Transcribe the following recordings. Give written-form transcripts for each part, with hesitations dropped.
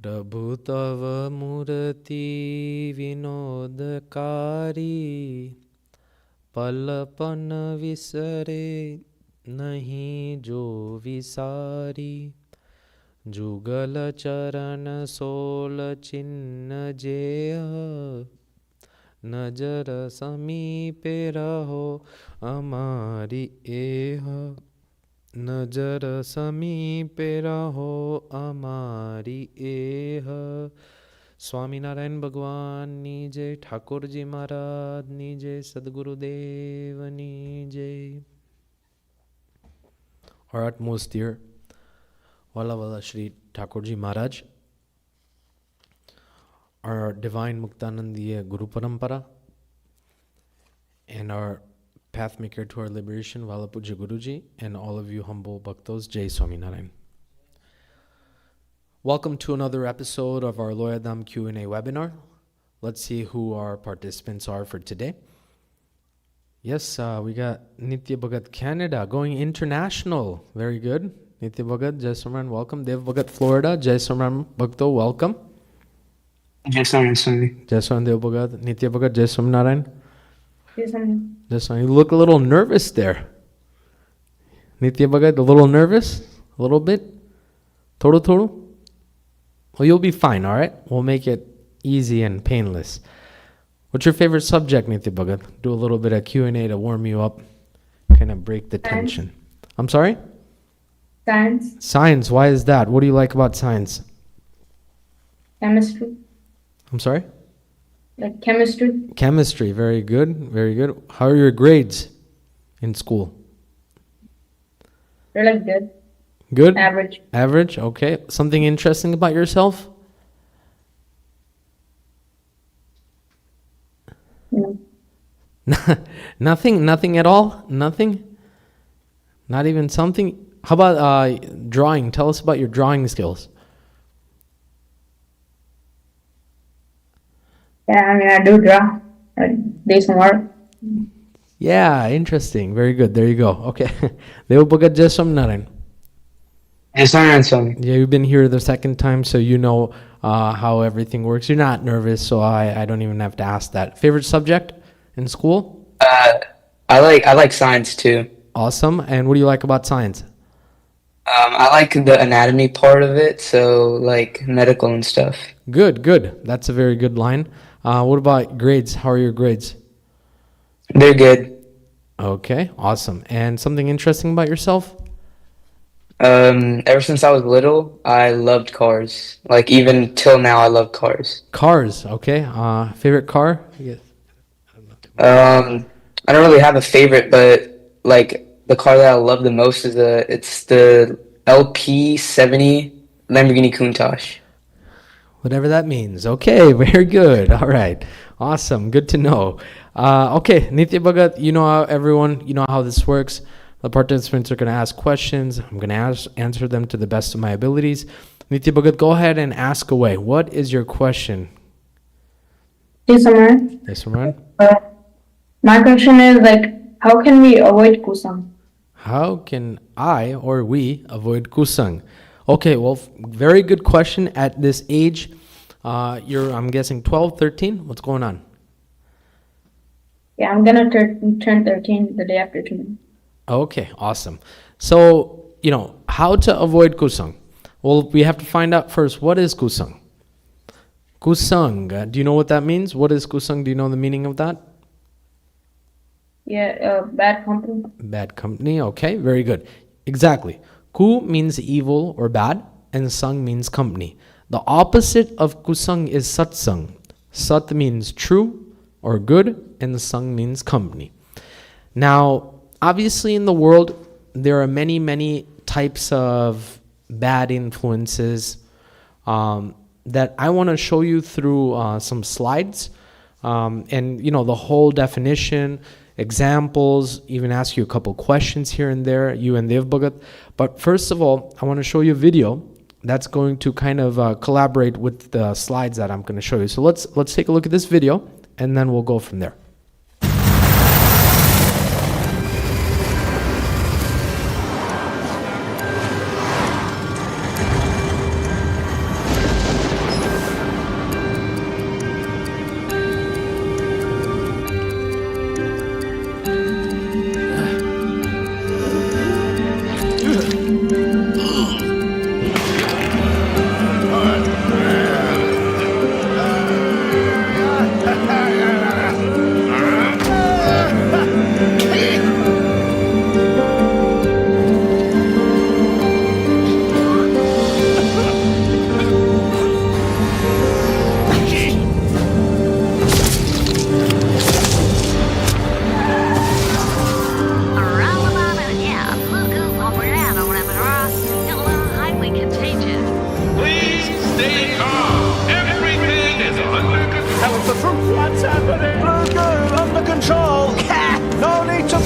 प्रभु तव मूर्ति विनोदकारी पलपन विसरे नहीं जो विसारी जुगल चरण सोल चिन्ह जेह नजर समीपे रहो हमारी एह नजर समीपे रहो हमारी एह स्वामीनारायण भगवाननी जय ठाकुर जी महाराजनी जय सद्गुरुदेवनी जय Our utmost dear Wala Wala Shri Thakur Ji Maharaj, our divine Muktanandiya Guru Parampara, and our pathmaker to our liberation, Wala Puja Guruji, and all of you humble bhaktos, Jai Swaminarayan. Welcome to another episode of our Loyadham Q&A webinar. Let's see who our participants are for today. Yes, we got Nitya Bhagat Canada going international. Very good. Nitya Bhagat, Jai Swaminarayan, welcome. Dev Bhagat Florida, Jai Swaminarayan Bhakto, welcome. Jai Swaminarayan, Swami. Jai Swaminarayan Dev Bhagat. Nitya Bhagat, Jai Swaminarayan. Jai Swaminarayan. Jai Swaminarayan. You look a little nervous there. Nitya Bhagat, a little nervous? A little bit? Toru? Well, you'll be fine, all right? We'll make it easy and painless. What's your favorite subject, Nitya Bhagat? Do a little bit of Q&A to warm you up, kind of break the tension. I'm sorry? Science. Science, why is that? What do you like about science? Chemistry. I'm sorry? Like chemistry. Chemistry, very good, very good. How are your grades in school? They're like good. Good? Average. Average, okay. Something interesting about yourself? No. Nothing at all? Nothing? Not even something? How about drawing? Tell us about your drawing skills. Yeah, I do draw. I do some work. Yeah, interesting. Very good. There you go. Okay. Dev Bhagat Jai Swaminarayan. Jai Swaminarayan, Swami. Yeah, you've been here the second time, so you know how everything works. You're not nervous, so I don't even have to ask that. Favorite subject in school? I like science too. Awesome. And what do you like about science? I like the anatomy part of it, so like medical and stuff. Good. That's a very good line. What about grades? How are your grades? They're good. Okay, awesome. And something interesting about yourself? Ever since I was little, I loved cars. Like even till now, I love cars. Cars, okay. Favorite car? Yes. I don't really have a favorite, but like the car that I love the most is it's the LP70 Lamborghini Countach. Whatever that means. Okay, very good. All right. Awesome. Good to know. Okay, Nitya Bhagat, you know how this works. The participants are going to ask questions. I'm going to answer them to the best of my abilities. Nitya Bhagat, go ahead and ask away. What is your question? Yes, Swaminarayan. Yes, Ramon? My question is how can we avoid kusang? How can I or we avoid kusang? Okay, well, very good question. At this age, I'm guessing 12, 13? What's going on? Yeah, I'm gonna turn 13 the day after tomorrow. Okay, awesome. So, how to avoid kusang? Well, we have to find out first, what is kusang? Kusang, do you know what that means? What is kusang? Do you know the meaning of that? Yeah, bad company. Bad company, okay, very good. Exactly. Ku means evil or bad, and sang means company. The opposite of kusang is satsang. Sat means true or good, and sang means company. Now, obviously in the world, there are many, many types of bad influences that I want to show you through some slides. And, the whole definition, examples, even ask you a couple questions here and there, you and Dev Bhagat. But first of all, I want to show you a video that's going to kind of collaborate with the slides that I'm going to show you. So let's take a look at this video, and then we'll go from there. What's happening? Blue goo under control. No need to.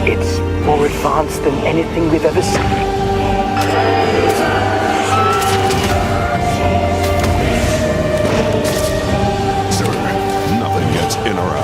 It's more advanced than anything we've ever seen. Nothing gets in or out.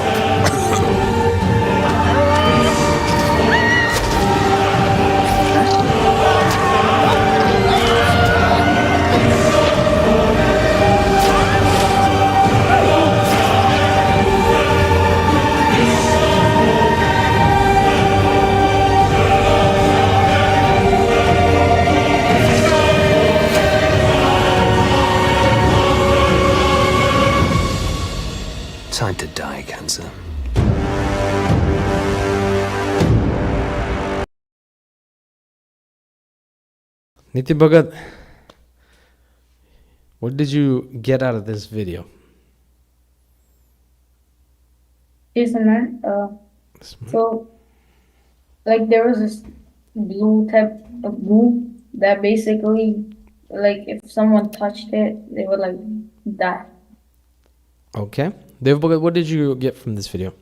Time to die, cancer. Nitya Bhagat, what did you get out of this video? Jason, man, so, like, there was this blue type of goo that basically, like, if someone touched it, they would, like, die. Okay. Dev Bhagat, what did you get from this video?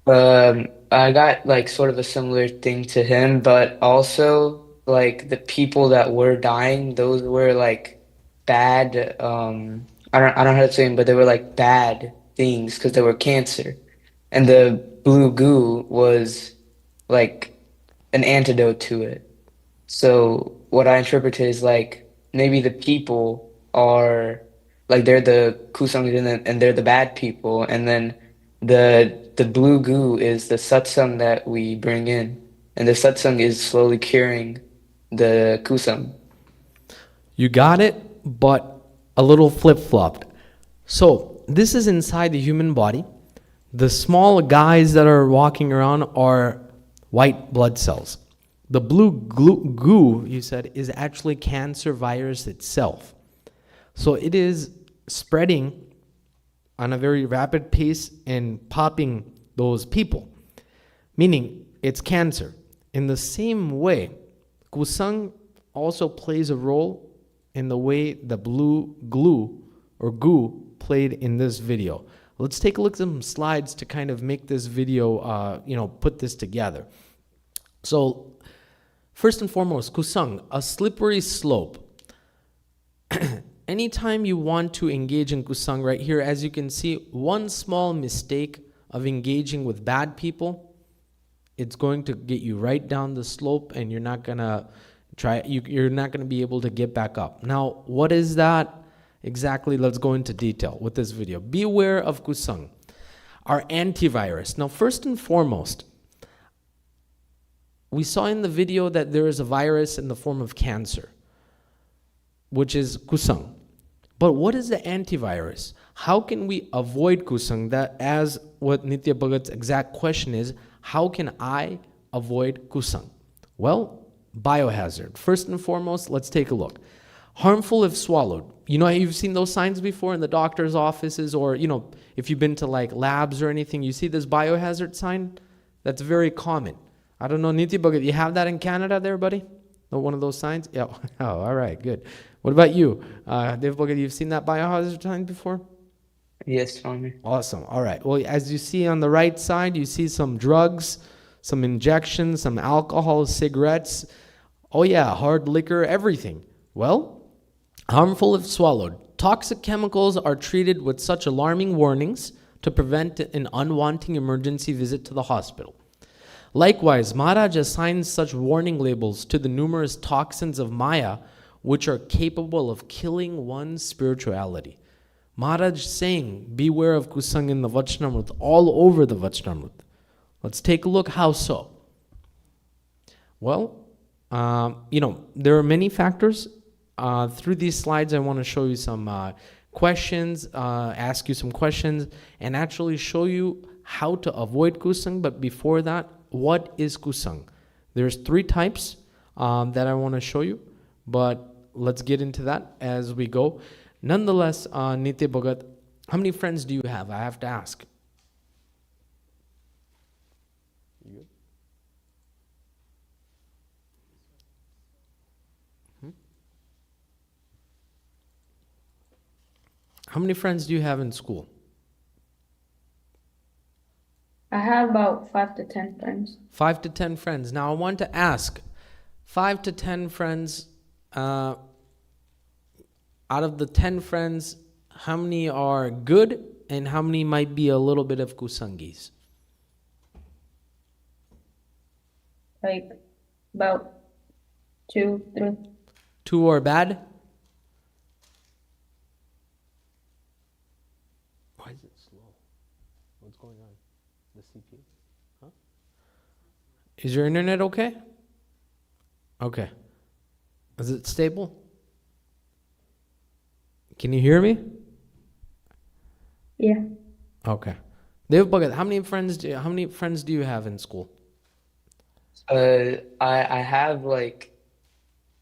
I got like sort of a similar thing to him, but also like the people that were dying, those were like bad, I don't know how to say them, but they were like bad things because they were cancer. And the blue goo was like an antidote to it. So what I interpreted is like maybe the people are like they're the kusangs and they're the bad people, and then the blue goo is the satsang that we bring in, and the satsang is slowly curing the kusang. You got it, but a little flip-flopped. So, this is inside the human body. The small guys that are walking around are white blood cells. The blue goo, you said, is actually cancer virus itself. So it is spreading on a very rapid pace and popping those people, meaning it's cancer. In the same way, kusang also plays a role in the way the blue glue or goo played in this video. Let's take a look at some slides to kind of make this video, put this together. So, first and foremost, kusang, a slippery slope. Anytime you want to engage in kusang right here, as you can see, one small mistake of engaging with bad people, it's going to get you right down the slope, and you're not gonna you're not gonna be able to get back up. Now, what is that exactly? Let's go into detail with this video. Beware of kusang, our antivirus. Now, first and foremost, we saw in the video that there is a virus in the form of cancer, which is kusang. But what is the antivirus? How can we avoid kusang? That, as what Nitya Bhagat's exact question is, how can I avoid kusang? Well, biohazard. First and foremost, let's take a look. Harmful if swallowed. You know, you've seen those signs before in the doctor's offices, or, if you've been to like labs or anything, you see this biohazard sign? That's very common. I don't know, Nitya Bhagat, you have that in Canada there, buddy? No, one of those signs? Yeah. Oh, all right, good. What about you? Dev Bhagat, you've seen that biohazard sign before? Yes, Swami. Awesome. All right. Well, as you see on the right side, you see some drugs, some injections, some alcohol, cigarettes. Oh yeah, hard liquor, everything. Well, harmful if swallowed. Toxic chemicals are treated with such alarming warnings to prevent an unwanted emergency visit to the hospital. Likewise, Maharaj assigns such warning labels to the numerous toxins of Maya which are capable of killing one's spirituality. Maharaj saying, beware of kusang in the Vachanamrut, all over the Vachanamrut. Let's take a look how so. Well, there are many factors. Through these slides, I want to show you some questions, ask you some questions, and actually show you how to avoid kusang. But before that, what is kusang? There's 3 types that I want to show you, but let's get into that as we go. Nonetheless, Nitya Bhagat, how many friends do you have? I have to ask. How many friends do you have in school? I have about 5 to 10 friends. 5 to 10 friends. Now I want to ask, 5 to 10 friends, out of the 10 friends, how many are good and how many might be a little bit of kusangis? Like about 2, 3. 2 are bad? Why is it slow? What's going on? The CPU? Huh? Is your internet okay? Okay. Is it stable? Can you hear me? Yeah. Okay. Dev Bhagat, how many friends do you have in school? I have like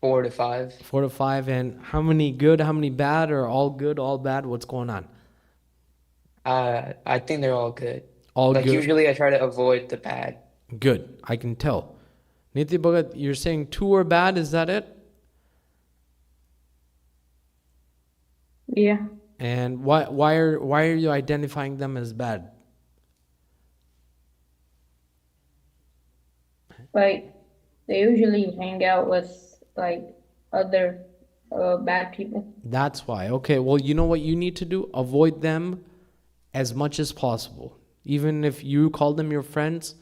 4 to 5. 4 to 5, and how many good, how many bad, or all good, all bad? What's going on? I think they're all good. All Like good. usually I try to avoid the bad. Good. I can tell. Nitya Bhagat, you're saying 2 are bad, is that it? Yeah. And why are you identifying them as bad? Like they usually hang out with like other bad people. That's why. Okay, well, you know what you need to do? Avoid them as much as possible. Even if you call them your friends,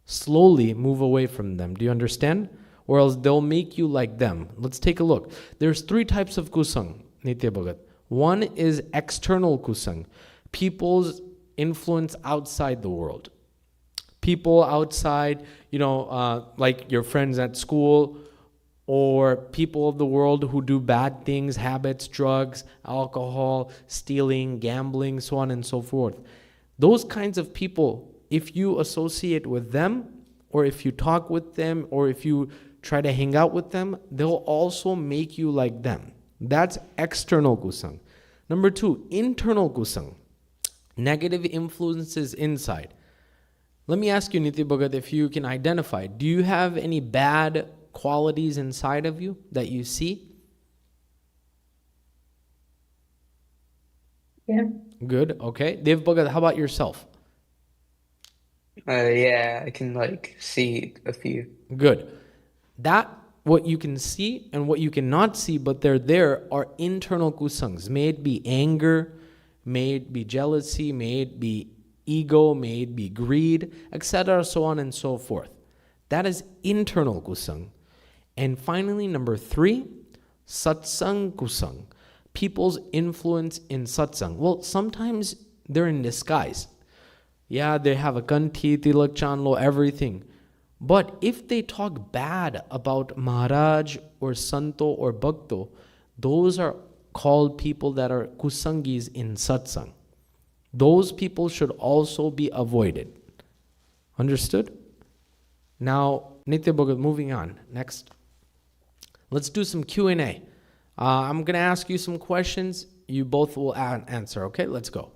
slowly move away from them. Do you understand? Or else they'll make you like them. Let's take a look. There's 3 types of kusang, Nitya Bhagat. One is external kusang, people's influence outside the world. People outside, like your friends at school, or people of the world who do bad things, habits, drugs, alcohol, stealing, gambling, so on and so forth. Those kinds of people, if you associate with them, or if you talk with them, or if you try to hang out with them, they'll also make you like them. That's external kusang. Number 2, internal kusang. Negative influences inside. Let me ask you, Nitya Bhagat, if you can identify, do you have any bad qualities inside of you that you see? Yeah. Good, okay. Dev Bhagat, how about yourself? Yeah, I can like see a few. Good. That, what you can see and what you cannot see, but they're there, are internal kusangs. May it be anger, may it be jealousy, may it be ego, may it be greed, etc., so on and so forth. That is internal kusang. And finally, number 3, satsang kusang. People's influence in satsang. Well, sometimes they're in disguise. Yeah, they have a kanti, tilak, chanlo, everything. But if they talk bad about Maharaj or Santo or Bhakto, those are called people that are kusangis in satsang. Those people should also be avoided. Understood? Now, Nitya Bhagat, moving on. Next. Let's do some Q&A. I'm going to ask you some questions. You both will answer, okay? Let's go.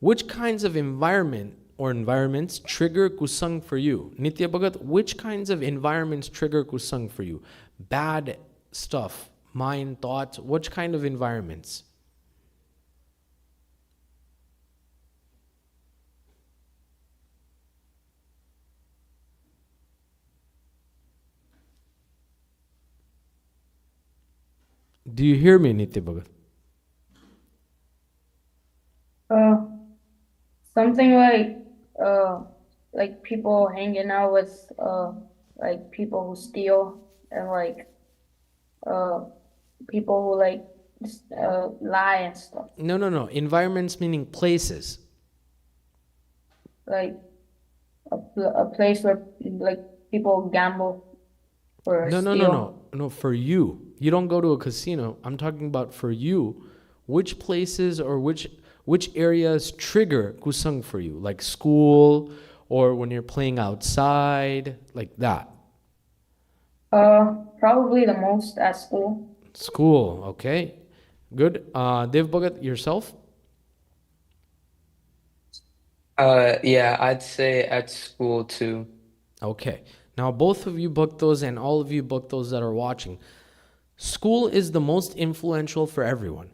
Which kinds of environments trigger kusang for you? Nitya Bhagat, which kinds of environments trigger kusang for you? Bad stuff, mind, thoughts, which kind of environments? Do you hear me, Nitya Bhagat? Something like people hanging out with like people who steal and like people who like lie and stuff. No. Environments meaning places. Like a place where like people gamble or steal. No, for you. You don't go to a casino. I'm talking about for you. Which places or which areas trigger kusang for you? Like school or when you're playing outside, like that. Probably the most at school. School, okay. Good. Dev Bhagat, yourself? Yeah, I'd say at school too. Okay. Now both of you Bhaktos and all of you Bhaktos that are watching, School is the most influential for everyone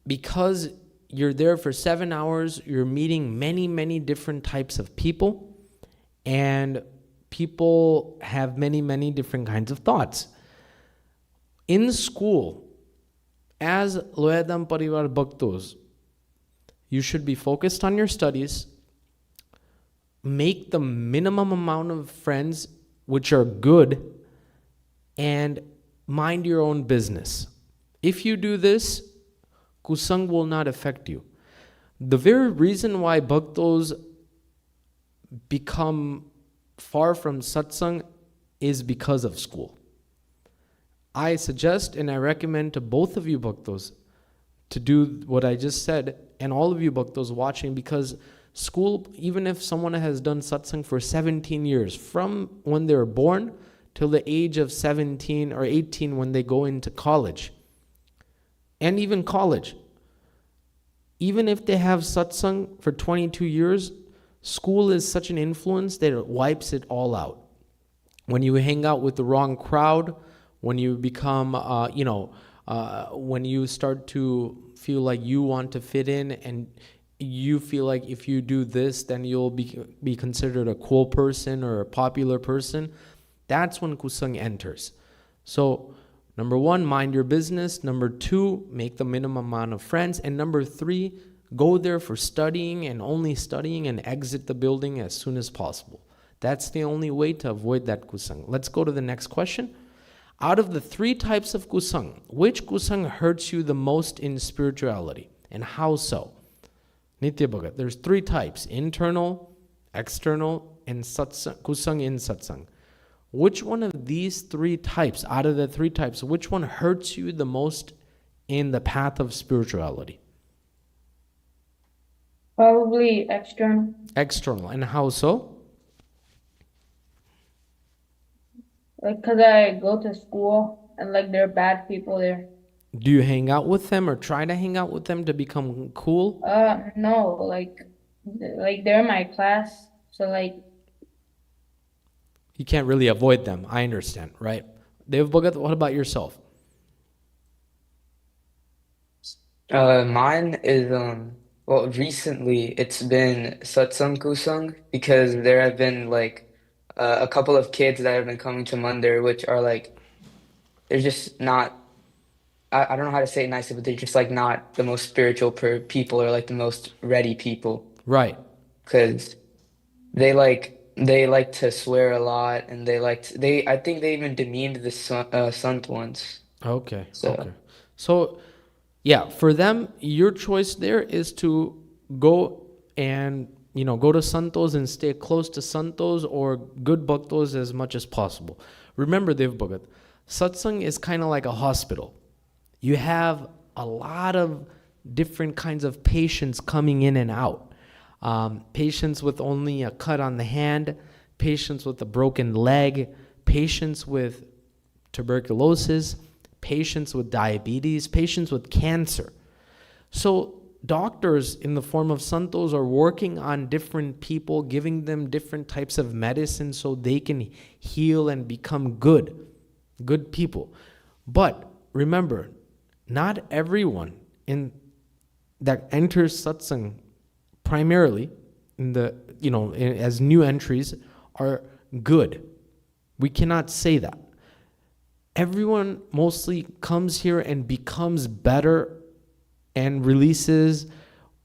because you're there for 7 hours, you're meeting many, many different types of people, and people have many, many different kinds of thoughts. In school, as Loyadham Parivar Bhaktos, you should be focused on your studies, make the minimum amount of friends which are good, and mind your own business. If you do this, kusang will not affect you. The very reason why bhaktos become far from satsang is because of school. I suggest and I recommend to both of you bhaktos to do what I just said, and all of you bhaktos watching, because school, even if someone has done satsang for 17 years, from when they were born till the age of 17 or 18 when they go into college, and even college, even if they have satsang for 22 years, school is such an influence that it wipes it all out. When you hang out with the wrong crowd, when you become, when you start to feel like you want to fit in and you feel like if you do this, then you'll be considered a cool person or a popular person, that's when kusang enters. So, number 1, mind your business. Number 2, make the minimum amount of friends. And number 3, go there for studying and only studying and exit the building as soon as possible. That's the only way to avoid that kusang. Let's go to the next question. Out of the 3 types of kusang, which kusang hurts you the most in spirituality? And how so? Nitya Bhagat, there's 3 types: internal, external, and satsang, kusang in satsang. Which one of these 3 types, out of the 3 types, which one hurts you the most in the path of spirituality? Probably external. External. And how so? Like, cause I go to school and like there are bad people there. Do you hang out with them or try to hang out with them to become cool? No, like they're in my class, so like. You can't really avoid them. I understand, right? Dev Bhagat, what about yourself? Mine is well, recently it's been satsang kusang because there have been like a couple of kids that have been coming to Mandir, which are like they're just not. I don't know how to say it nicely, but they're just like not the most spiritual people or like the most ready people. Right. Because they like to swear a lot, and I think they even demeaned the sant once. Okay. So. Okay. So, yeah, for them, your choice there is to go and go to santos and stay close to santos or good bhaktos as much as possible. Remember, Dev Bhagat, satsang is kind of like a hospital. You have a lot of different kinds of patients coming in and out. Patients with only a cut on the hand, patients with a broken leg, patients with tuberculosis, patients with diabetes, patients with cancer. So doctors in the form of santos are working on different people, giving them different types of medicine so they can heal and become good people. But remember, not everyone that enters satsang primarily as new entries are good. We cannot say that. Everyone mostly comes here and becomes better and releases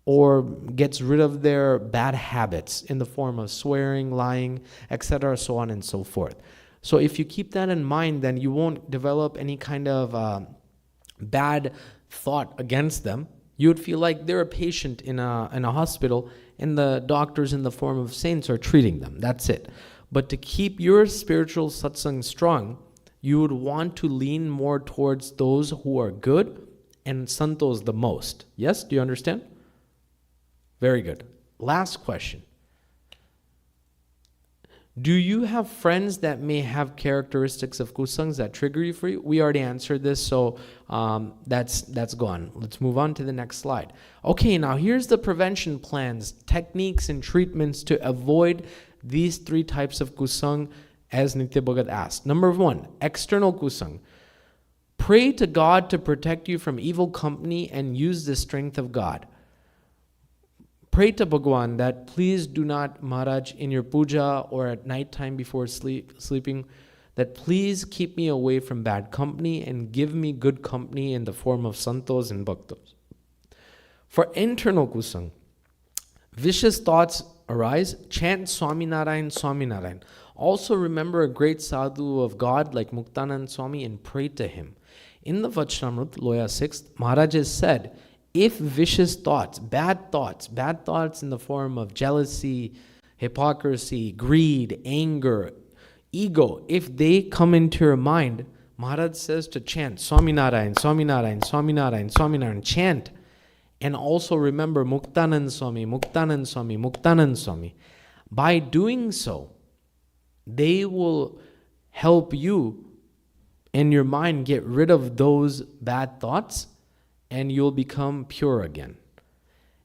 or gets rid of their bad habits in the form of swearing, lying, etc., so on and so forth. So if you keep that in mind, then you won't develop any kind of bad thought against them. You would feel like they're a patient in a hospital and the doctors in the form of saints are treating them. That's it. But to keep your spiritual satsang strong, you would want to lean more towards those who are good and santos the most. Yes? Do you understand? Very good. Last question. Do you have friends that may have characteristics of kusangs that trigger you for you? We already answered this, so that's gone. Let's move on to the next slide. Okay, now here's the prevention plans, techniques, and treatments to avoid these 3 types of kusang as Nitya Bhagat asked. Number 1, external kusang. Pray to God to protect you from evil company and use the strength of God. Pray to Bhagwan that please do not, Maharaj, in your puja or at night time before sleeping, that please keep me away from bad company and give me good company in the form of santos and bhaktos. For internal kusang, vicious thoughts arise, chant Swaminarayan, Swaminarayan. Also remember a great sadhu of God like Muktanand Swami and pray to him. In the Vachramrut, Loya 6, Maharaj has said, if vicious thoughts in the form of jealousy, hypocrisy, greed, anger, ego, if they come into your mind, Maharaj says to chant Swaminarayan, Swaminarayan, Swaminarayan, Swaminarayan, chant. And also remember Muktanand Swami, Muktanand Swami, Muktanand Swami. By doing so, they will help you in your mind get rid of those bad thoughts and you'll become pure again.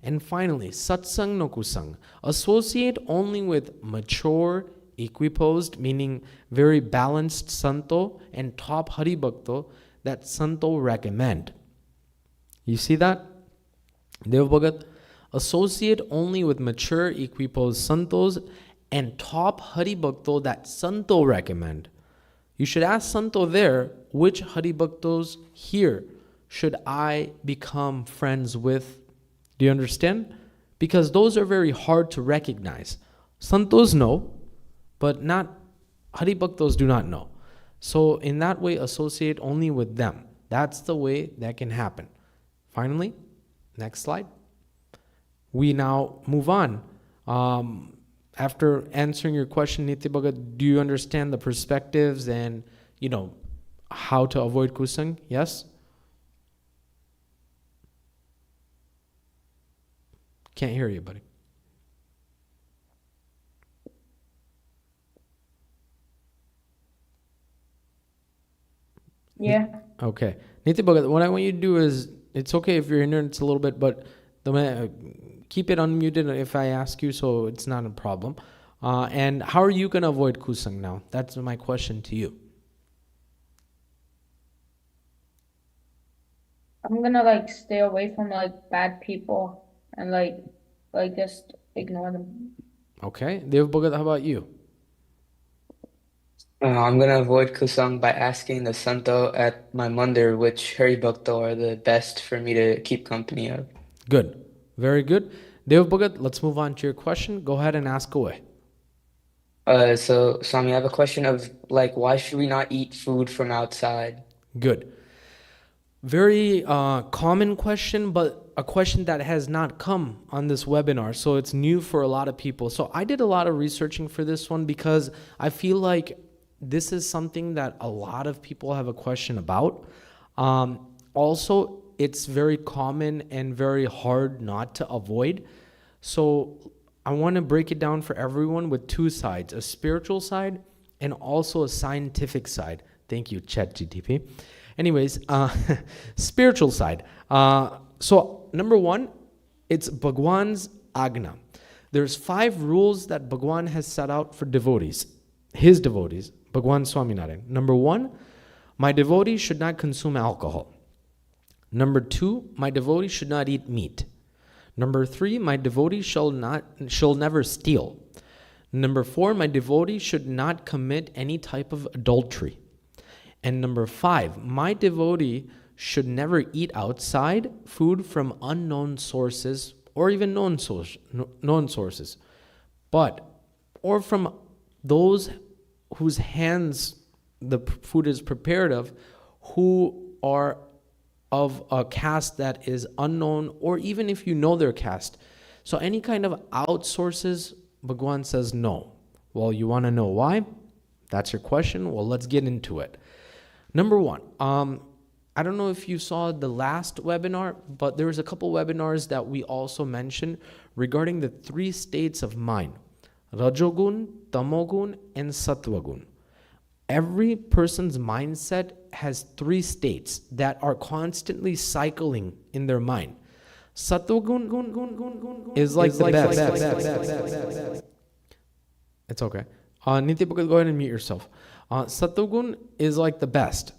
And finally, satsang no kusang. Associate only with mature, equiposed, meaning very balanced santo and top hari bhakto that santo recommend. You see that? Dev Bhagat, associate only with mature, equiposed santos and top hari bhakto that santo recommend. You should ask santo there, which hari bhaktos here should I become friends with? Do you understand? Because those are very hard to recognize. Santos know, but not hari bhaktos do not know. So in that way, associate only with them. That's the way that can happen. Finally, next slide. We now move on. After answering your question, Nitya Bhagat, do you understand the perspectives and, how to avoid kusang? Yes? Can't hear you, buddy. Yeah. Okay. Nitya Bhagat, what I want you to do is, it's okay if you're ignorant a little bit, but keep it unmuted if I ask you, so it's not a problem. And how are you going to avoid kusang now? That's my question to you. I'm gonna stay away from bad people and just ignore them. Okay. Dev Bhagat, how about you? I'm gonna avoid kusang by asking the santo at my mandir which Hari Bhakto are the best for me to keep company of. Good. Very good. Dev Bhagat, let's move on to your question. Go ahead and ask away. So Swami, I have a question of why should we not eat food from outside? Good. Very common question, but a question that has not come on this webinar. So it's new for a lot of people. So I did a lot of researching for this one because I feel like this is something that a lot of people have a question about. Also, it's very common and very hard not to avoid. So I want to break it down for everyone with two sides, a spiritual side and also a scientific side. Thank you, ChatGTP. Anyways, spiritual side. So number one, it's Bhagwan's Agna. There's 5 rules that Bhagwan has set out for devotees, his devotees, Bhagwan Swaminarayan. Number 1, my devotee should not consume alcohol. Number 2, my devotee should not eat meat. Number 3, my devotee shall never steal. Number 4, my devotee should not commit any type of adultery. And number 5, my devotee should never eat outside food from unknown sources or even known sources, or from those whose hands the food is prepared of, who are of a caste that is unknown, or even if you know their caste. So any kind of outsources, Bhagwan says no. Well, you want to know why? That's your question. Well, let's get into it. Number 1, I don't know if you saw the last webinar, but there was a couple webinars that we also mentioned regarding the 3 states of mind: Rajogun, Tamogun, and Sattvagun. Every person's mindset has 3 states that are constantly cycling in their mind. Sattvagun is like the best. It's okay. Nitya, go ahead and mute yourself. Sattvagun is like the best.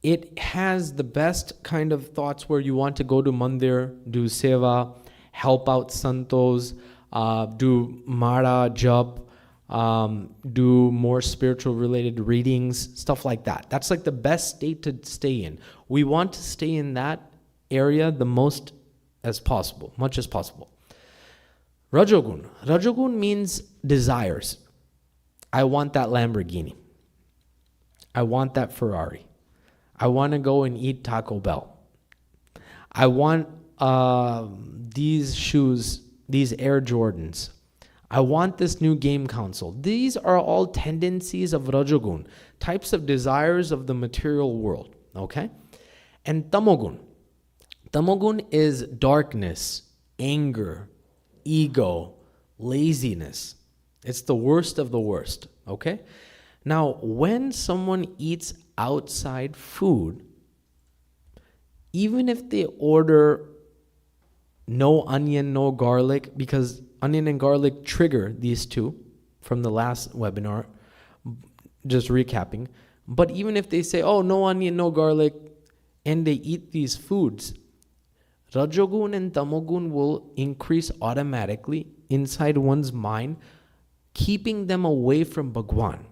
it has the best kind of thoughts where you want to go to Mandir, do seva, help out santos, do mara, jap, do more spiritual related readings, stuff like that. That's like the best state to stay in. We want to stay in that area the most as possible, much as possible. Rajogun. Rajogun means desires. I want that Lamborghini. I want that Ferrari. I want to go and eat Taco Bell. I want these shoes, these Air Jordans. I want this new game console. These are all tendencies of Rajogun, types of desires of the material world. Okay? And Tamogun. Tamogun is darkness, anger, ego, laziness. It's the worst of the worst. Okay? Now, when someone eats outside food, even if they order no onion, no garlic, because onion and garlic trigger these two from the last webinar, just recapping. But even if they say, oh, no onion, no garlic, and they eat these foods, Rajogun and Tamogun will increase automatically inside one's mind, keeping them away from Bhagwan.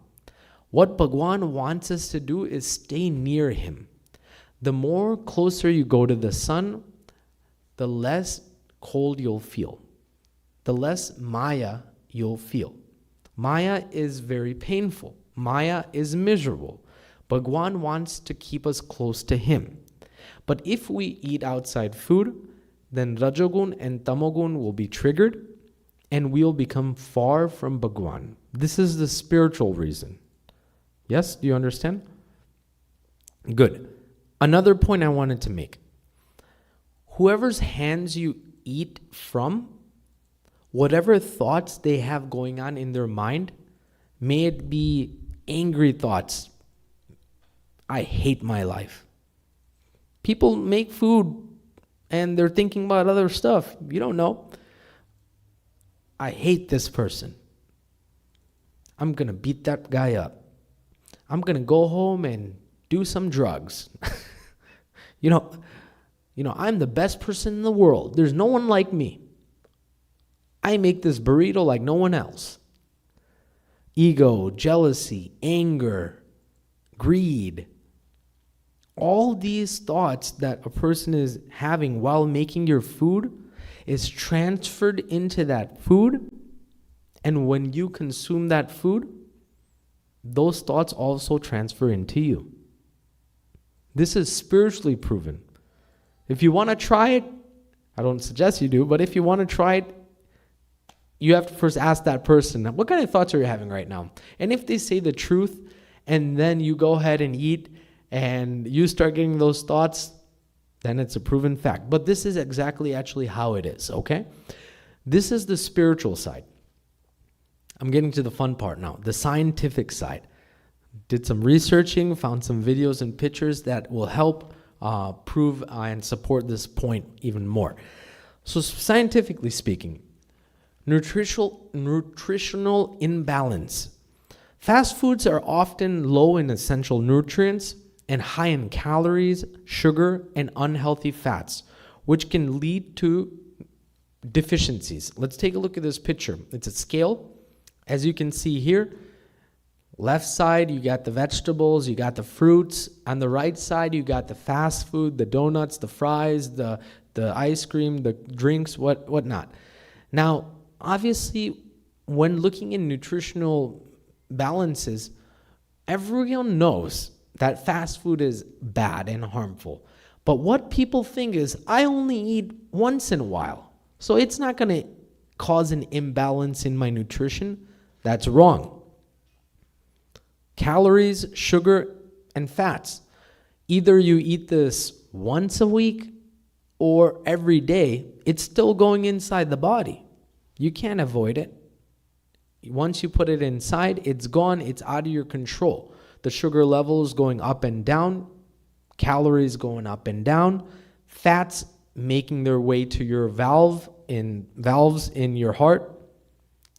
What Bhagwan wants us to do is stay near him. The more closer you go to the sun, the less cold you'll feel. The less Maya you'll feel. Maya is very painful. Maya is miserable. Bhagwan wants to keep us close to him. But if we eat outside food, then Rajogun and Tamogun will be triggered and we'll become far from Bhagwan. This is the spiritual reason. Yes? Do you understand? Good. Another point I wanted to make. Whoever's hands you eat from, whatever thoughts they have going on in their mind, may it be angry thoughts. I hate my life. People make food and they're thinking about other stuff. You don't know. I hate this person. I'm going to beat that guy up. I'm going to go home and do some drugs. You know, I'm the best person in the world. There's no one like me. I make this burrito like no one else. Ego, jealousy, anger, greed. All these thoughts that a person is having while making your food is transferred into that food. And when you consume that food, those thoughts also transfer into you. This is spiritually proven. If you want to try it, I don't suggest you do, but if you want to try it, you have to first ask that person, what kind of thoughts are you having right now? And if they say the truth, and then you go ahead and eat, and you start getting those thoughts, then it's a proven fact. But this is exactly actually how it is, okay? This is the spiritual side. I'm getting to the fun part now, the scientific side. Did some researching, found some videos and pictures that will help prove and support this point even more. So scientifically speaking, nutritional imbalance. Fast foods are often low in essential nutrients and high in calories, sugar, and unhealthy fats, which can lead to deficiencies. Let's take a look at this picture. It's a scale. As you can see here, left side, you got the vegetables, you got the fruits. On the right side, you got the fast food, the donuts, the fries, the ice cream, the drinks, whatnot. Now, obviously, when looking in nutritional balances, everyone knows that fast food is bad and harmful. But what people think is, I only eat once in a while, so it's not going to cause an imbalance in my nutrition. That's wrong. Calories, sugar, and fats. Either you eat this once a week or every day, it's still going inside the body. You can't avoid it. Once you put it inside, it's gone, it's out of your control. The sugar levels going up and down, calories going up and down, fats making their way to your valves in your heart.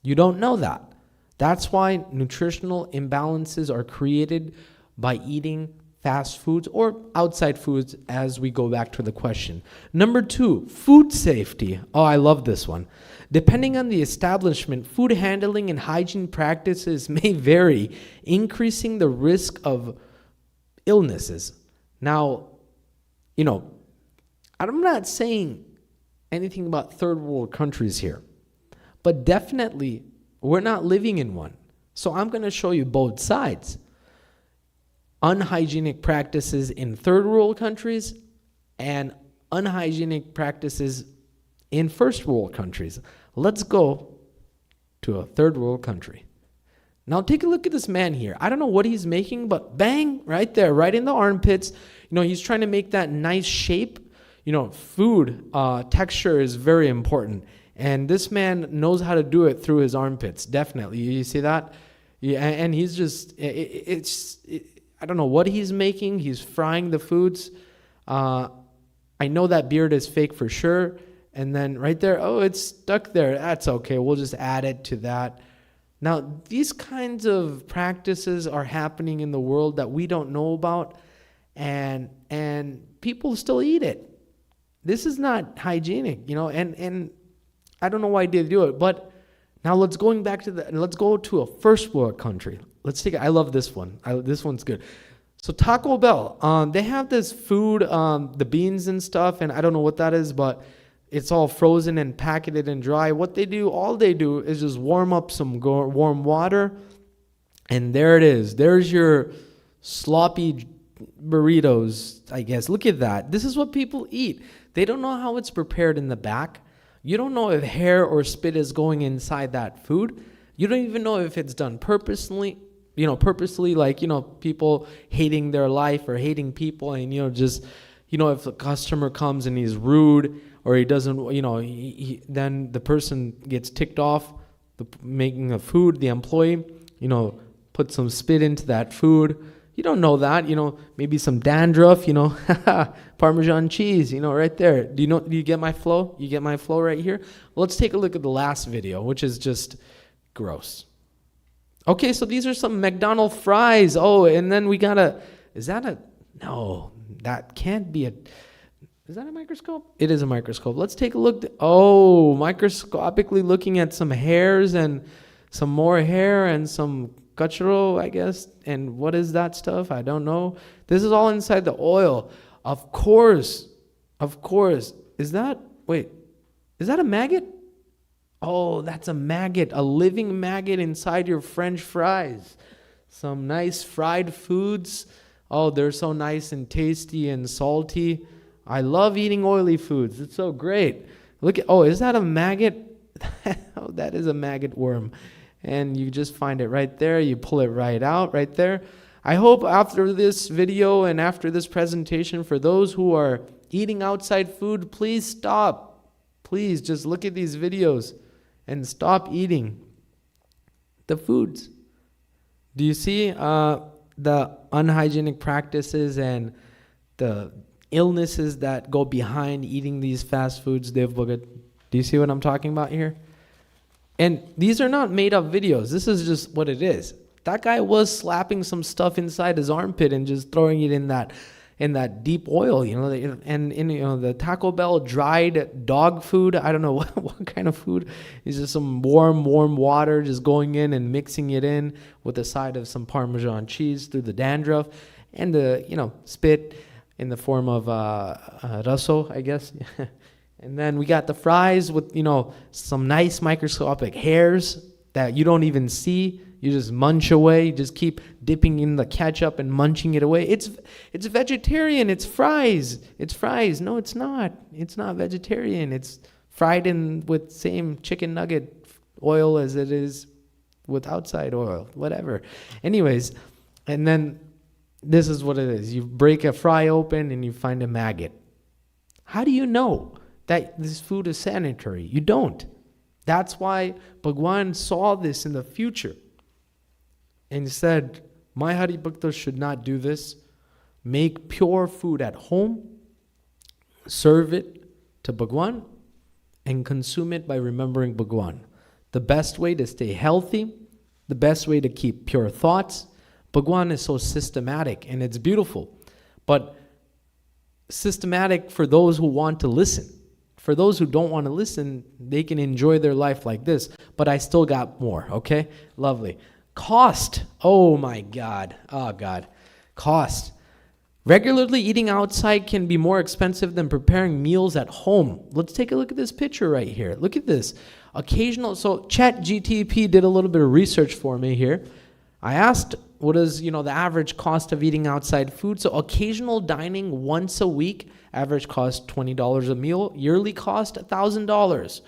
You don't know that. That's why nutritional imbalances are created by eating fast foods or outside foods as we go back to the question. Number 2, food safety. Oh, I love this one. Depending on the establishment, food handling and hygiene practices may vary, increasing the risk of illnesses. Now, I'm not saying anything about third world countries here, but definitely we're not living in one. So I'm going to show you both sides. Unhygienic practices in third world countries and unhygienic practices in first world countries. Let's go to a third world country. Now take a look at this man here. I don't know what he's making, but bang, right there, right in the armpits. He's trying to make that nice shape. Food texture is very important. And this man knows how to do it through his armpits, definitely. You see that? Yeah, and he's just, I don't know what he's making. He's frying the foods. I know that beard is fake for sure. And then right there, oh, it's stuck there. That's okay. We'll just add it to that. Now, these kinds of practices are happening in the world that we don't know about, and people still eat it. This is not hygienic, and I don't know why they do it. But now let's go to a first world country. I love this one. This one's good. So Taco Bell, they have this food, the beans and stuff, and I don't know what that is, but it's all frozen and packaged and dry. All they do is just warm up some warm water, and there it is. There's your sloppy burritos, I guess. Look at that. This is what people eat. They don't know how it's prepared in the back. You don't know if hair or spit is going inside that food. You don't even know if it's done purposely, like, people hating their life or hating people, and, if a customer comes and he's rude or he doesn't, then the person gets ticked off, making the food, the employee, put some spit into that food. You don't know that, maybe some dandruff, Parmesan cheese, right there. Do you get my flow? You get my flow right here? Well, let's take a look at the last video, which is just gross. Okay, so these are some McDonald's fries. Oh, and then no, that can't be is that a microscope? It is a microscope. Let's take a look. Microscopically looking at some hairs and some more hair and some cachorro, I guess. And what is that stuff? I don't know. This is all inside the oil. Of course. Is that a maggot? Oh, that's a maggot, a living maggot inside your French fries. Some nice fried foods. Oh, they're so nice and tasty and salty. I love eating oily foods. It's so great. Is that a maggot? Oh, that is a maggot worm. And you just find it right there. You pull it right out, right there. I hope after this video and after this presentation, for those who are eating outside food, please stop. Please just look at these videos and stop eating the foods. Do you see the unhygienic practices and the illnesses that go behind eating these fast foods? Do you see what I'm talking about here? And these are not made up videos. This is just what it is. That guy was slapping some stuff inside his armpit and just throwing it in that deep oil, and the Taco Bell dried dog food. I don't know what kind of food. It's just some warm water just going in and mixing it in with a side of some Parmesan cheese through the dandruff and the spit in the form of raso, I guess. And then we got the fries with some nice microscopic hairs that you don't even see. You just munch away. You just keep dipping in the ketchup and munching it away. It's vegetarian. It's fries. No, it's not. It's not vegetarian. It's fried in with same chicken nugget oil as it is with outside oil. Whatever. Anyways, and then this is what it is. You break a fry open and you find a maggot. How do you know that this food is sanitary? You don't. That's why Bhagwan saw this in the future and said, my Hari Bhaktas should not do this. Make pure food at home, serve it to Bhagwan, and consume it by remembering Bhagwan. The best way to stay healthy, the best way to keep pure thoughts, Bhagwan is so systematic and it's beautiful. But systematic for those who want to listen. For those who don't want to listen, they can enjoy their life like this. But I still got more, okay? Lovely. Cost. Oh my God. Oh God. Cost. Regularly eating outside can be more expensive than preparing meals at home. Let's take a look at this picture right here. Look at this. So ChatGTP did a little bit of research for me here. I asked, what is, the average cost of eating outside food? So occasional dining once a week, average cost $20 a meal. Yearly cost $1,000.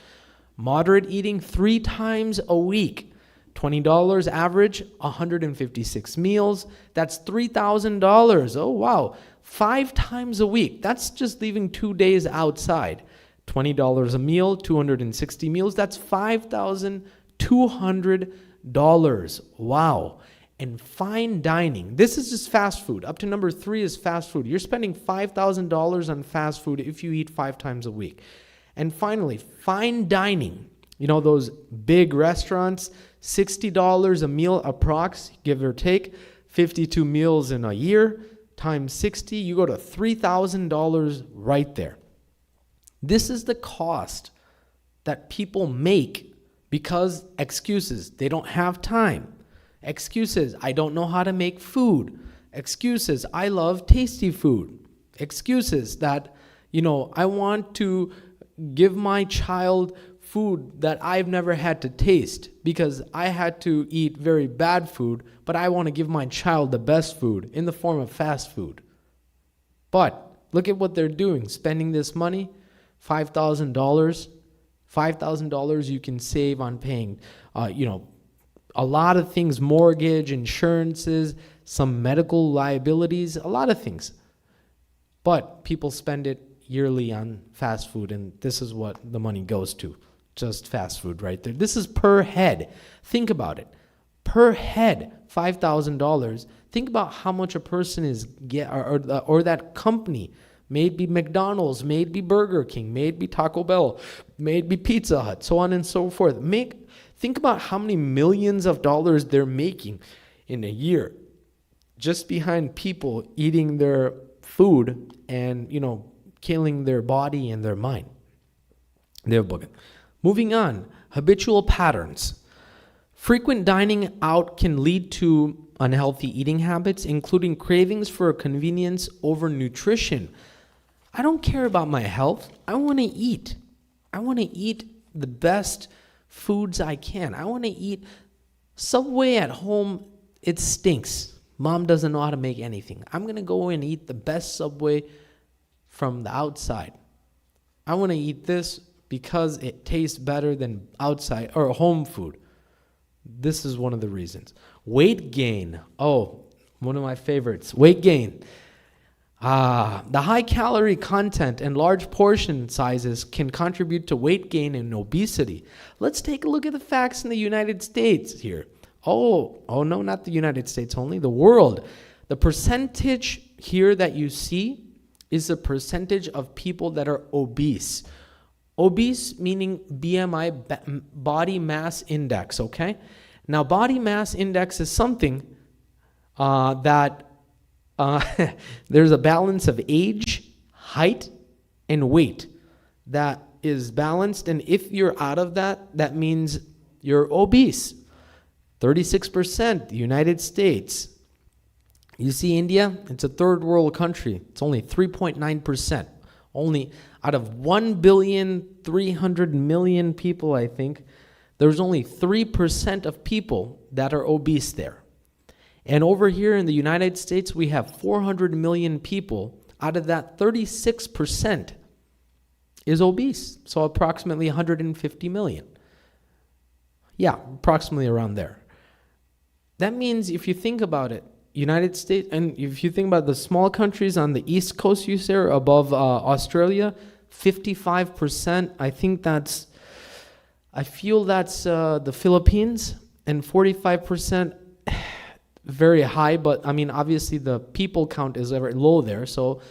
Moderate eating 3 times a week, $20 average, 156 meals. That's $3,000. Oh, wow. 5 times a week. That's just leaving 2 days outside. $20 a meal, 260 meals. That's $5,200. Wow. And fine dining. This is just fast food. Up to number 3 is fast food. You're spending $5,000 on fast food if you eat 5 times a week. And finally, fine dining. Those big restaurants, $60 a meal approx, give or take, 52 meals in a year, times 60, you go to $3,000 right there. This is the cost that people make because excuses. They don't have time. Excuses. I don't know how to make food. Excuses. I love tasty food. Excuses that, I want to give my child food that I've never had to taste because I had to eat very bad food, but I want to give my child the best food in the form of fast food. But look at what they're doing, spending this money, $5,000. $5,000 you can save on paying, a lot of things, mortgage, insurances, some medical liabilities, a lot of things. But people spend it yearly on fast food, and this is what the money goes to. Just fast food right there. This is per head. Think about it. Per head, $5,000. Think about how much a person is or that company, maybe McDonald's, maybe Burger King, maybe Taco Bell, maybe Pizza Hut, so on and so forth. Think about how many millions of dollars they're making in a year just behind people eating their food and, killing their body and their mind. Moving on, habitual patterns. Frequent dining out can lead to unhealthy eating habits, including cravings for convenience over nutrition. I don't care about my health. I want to eat. I want to eat the best foods I can. I want to eat Subway at home. It stinks. Mom doesn't know how to make anything. I'm going to go and eat the best Subway from the outside. I want to eat this because it tastes better than outside or home food. This is one of the reasons. Weight gain. Oh, one of my favorites. Weight gain. The high calorie content and large portion sizes can contribute to weight gain and obesity. Let's take a look at the facts in the United States here. Oh no, not the United States only, the world. The percentage here that you see is the percentage of people that are obese. Obese meaning BMI, body mass index, okay? Now, body mass index is something that there's a balance of age, height, and weight that is balanced. And if you're out of that, that means you're obese. 36%, the United States. You see India, it's a third world country. It's only 3.9%. Only out of 1,300,000,000 people, I think, there's only 3% of people that are obese there. And over here in the United States, we have 400 million people. Out of that, 36% is obese. So approximately 150 million. Yeah, approximately around there. That means if you think about it, United States, and if you think about the small countries on the East Coast, you say, above Australia, 55%, I feel that's the Philippines, and 45%, very high, but I mean, obviously the people count is very low there, so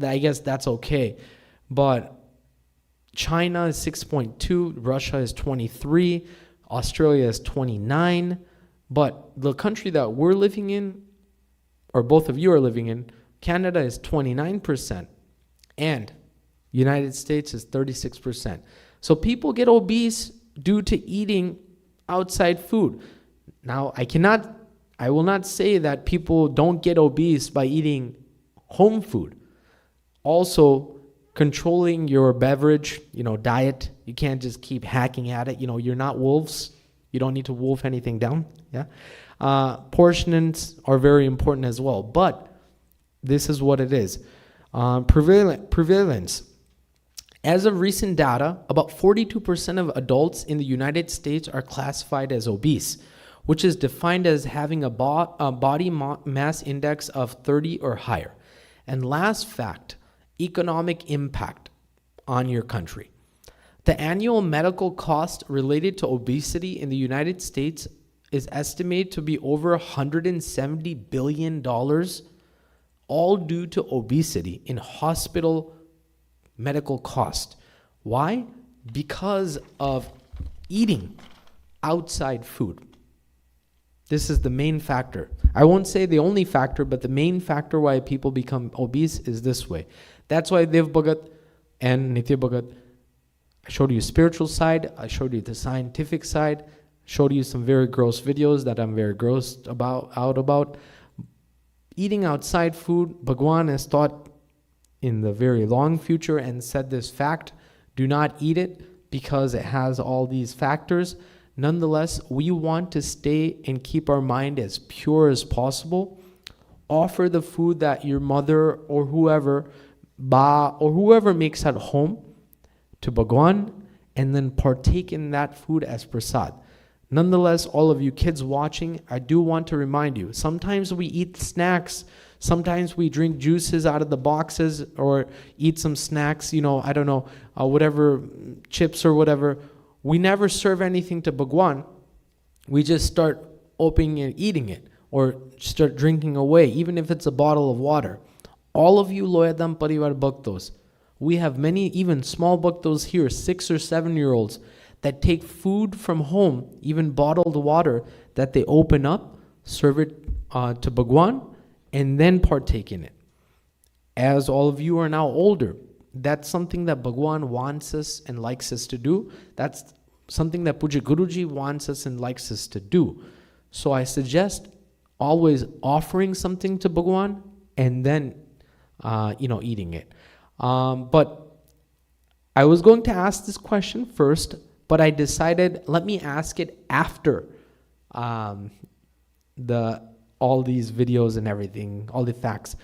I guess that's okay. But China is 6.2, Russia is 23, Australia is 29, But the country that we're living in, or both of you are living in, Canada is 29%, and United States is 36%. So people get obese due to eating outside food. Now, I will not say that people don't get obese by eating home food. Also, controlling your beverage, diet. You can't just keep hacking at it. You're not wolves. You don't need to wolf anything down. Yeah. Portions are very important as well. But this is what it is. Prevalence. As of recent data, about 42% of adults in the United States are classified as obese, which is defined as having a body mass index of 30 or higher. And last fact, economic impact on your country. The annual medical cost related to obesity in the United States is estimated to be over $170 billion, all due to obesity in hospital medical cost. Why? Because of eating outside food. This is the main factor. I won't say the only factor, but the main factor why people become obese is this way. That's why Dev Bhagat and Nitya Bhagat, I showed you spiritual side, I showed you the scientific side, showed you some very gross videos that I'm very grossed about. Eating outside food, Bhagwan has taught in the very long future and said this fact, do not eat it because it has all these factors. Nonetheless, we want to stay and keep our mind as pure as possible. Offer the food that your mother or whoever makes at home to Bhagwan, and then partake in that food as prasad. Nonetheless, all of you kids watching, I do want to remind you, sometimes we eat snacks, sometimes we drink juices out of the boxes or eat some snacks, whatever, chips or whatever. We never serve anything to Bhagwan. We just start opening and eating it or start drinking away, even if it's a bottle of water. All of you Loyadham Parivar Bhaktos, we have many, even small Bhaktos here, 6 or 7-year-olds, that take food from home, even bottled water, that they open up, serve it to Bhagwan, and then partake in it. As all of you are now older, that's something that Bhagwan wants us and likes us to do. That's something that Puja Guruji wants us and likes us to do. So I suggest always offering something to Bhagwan and then, eating it. But I was going to ask this question first, but I decided let me ask it after all these videos and everything, all the facts.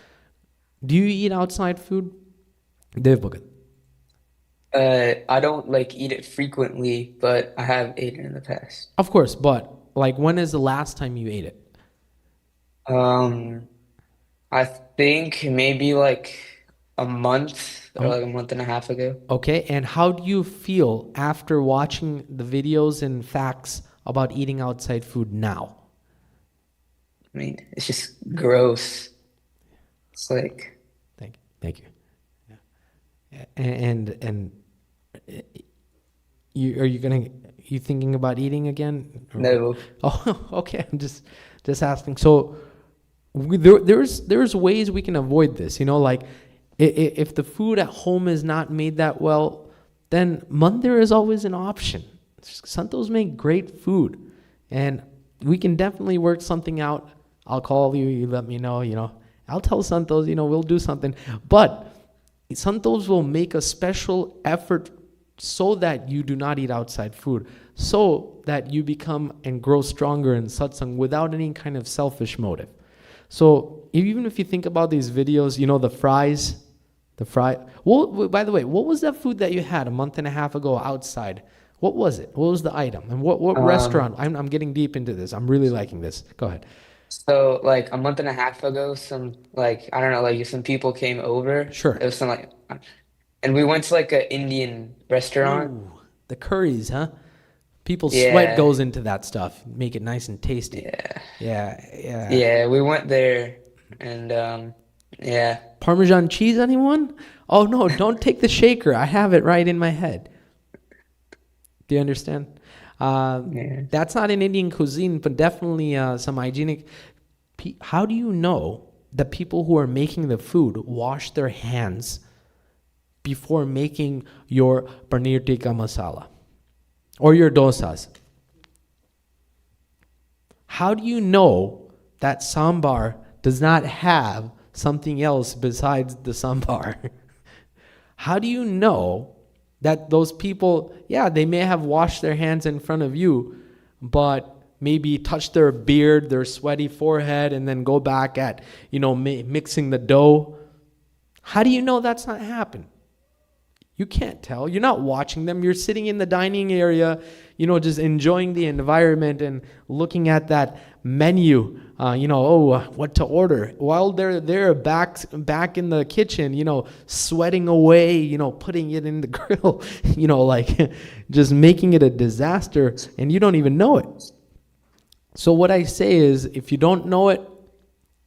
Do you eat outside food? Dev Bhagat. I don't eat it frequently, but I have eaten in the past. Of course, but when is the last time you ate it? I think maybe a month or a month and a half ago. Okay, and how do you feel after watching the videos and facts about eating outside food now? I mean, it's just gross. It's Thank you. Yeah. And you thinking about eating again? No. Oh, okay. I'm just asking. So there's ways we can avoid this. If the food at home is not made that well, then Mandir is always an option. Santos make great food, and we can definitely work something out. I'll call you. You let me know. I'll tell Santos. We'll do something. But Santos will make a special effort so that you do not eat outside food, so that you become and grow stronger in satsang without any kind of selfish motive. So even if you think about these videos, the fry. Well, by the way, what was that food that you had a month and a half ago outside? What was it? What was the item? And what restaurant? I'm getting deep into this. I'm really liking this. Go ahead. So a month and a half ago, some some people came over. Sure. It was some and we went to an Indian restaurant. Ooh, the curries, huh? People's Yeah. sweat goes into that stuff. Make it nice and tasty. Yeah. Yeah. Yeah, we went there and yeah. Parmesan cheese, anyone? Oh no, don't take the shaker. I have it right in my head. Do you understand? Yeah. That's not an Indian cuisine, but definitely some hygienic. How do you know that people who are making the food wash their hands before making your paneer tikka masala or your dosas? How do you know that sambar does not have something else besides the sambar? How do you know that those people, yeah, they may have washed their hands in front of you, but maybe touch their beard, their sweaty forehead, and then go back at, mixing the dough? How do you know that's not happened? You can't tell. You're not watching them. You're sitting in the dining area, just enjoying the environment and looking at that menu, what to order. While they're there back in the kitchen, sweating away, putting it in the grill, just making it a disaster, and you don't even know it. So what I say is, if you don't know it,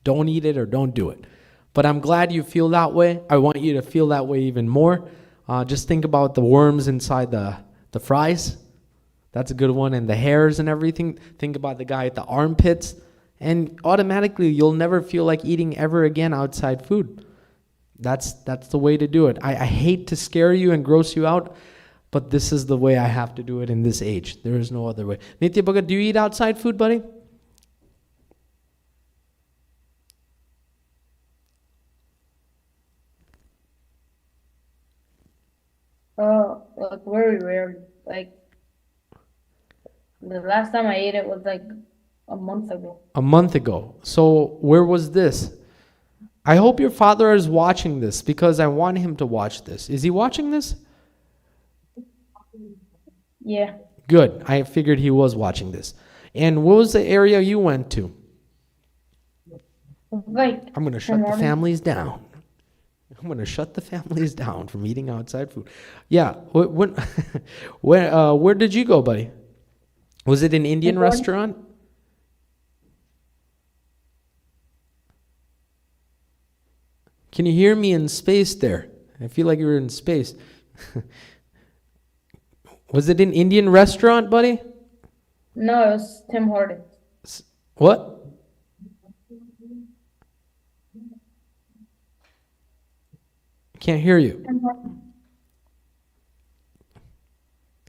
don't eat it or don't do it. But I'm glad you feel that way. I want you to feel that way even more. Just think about the worms inside the fries. That's a good one. And the hairs and everything. Think about the guy at the armpits. And automatically, you'll never feel like eating ever again outside food. That's the way to do it. I hate to scare you and gross you out, but this is the way I have to do it in this age. There is no other way. Nitya Bhagat, do you eat outside food, buddy? Like very rare. Like the last time I ate it was like a month ago. A month ago. So where was this? I hope your father is watching this because I want him to watch this. Is he watching this? Yeah. Good. I figured he was watching this. And what was the area you went to? Like I'm going to shut the families down. I'm going to shut the families down from eating outside food. Yeah. Where did you go, buddy? Was it an Indian restaurant? Can you hear me in space there? I feel like you were in space. Was it an Indian restaurant, buddy? No, it was Tim Hortons. What? Can't hear you.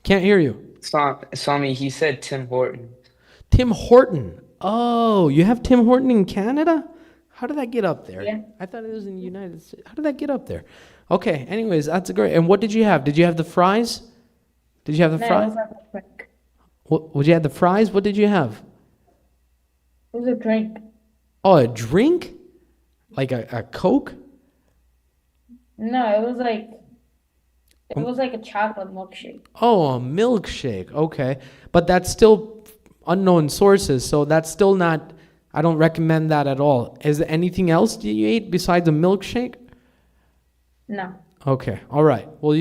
Can't hear you. Swami, he said Tim Horton. Tim Horton. Oh, you have Tim Horton in Canada? How did that get up there? Yeah. I thought it was in the United States. How did that get up there? Okay, anyways, that's great. And what did you have? Did you have the fries? Did you have the No, it fries? was like a drink. Would you have the fries? What did you have? It was a drink. Oh, a drink? Like a Coke? No, it was like a chocolate milkshake. Oh, a milkshake. Okay. But that's still unknown sources, so that's still not, I don't recommend that at all. Is there anything else that you ate besides a milkshake? No. Okay. All right. Well,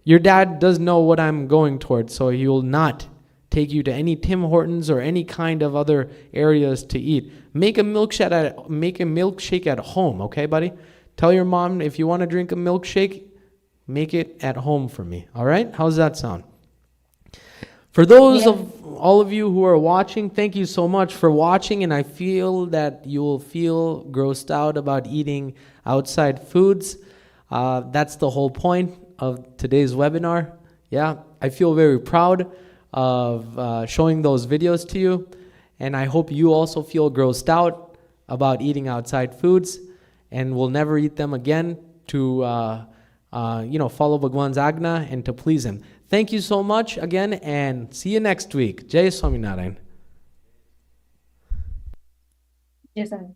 your dad does know what I'm going towards, so he will not take you to any Tim Hortons or any kind of other areas to eat. Make a milkshake at home, okay, buddy? Tell your mom if you want to drink a milkshake, make it at home for me. All right? How's that sound? For those of all of you who are watching, thank you so much for watching, and I feel that you will feel grossed out about eating outside foods. That's the whole point of today's webinar. Yeah, I feel very proud of showing those videos to you, and I hope you also feel grossed out about eating outside foods and will never eat them again to follow Bhagwan's Agna and to please him. Thank you so much again, and see you next week. Jai Swaminarayan. Yes, sir.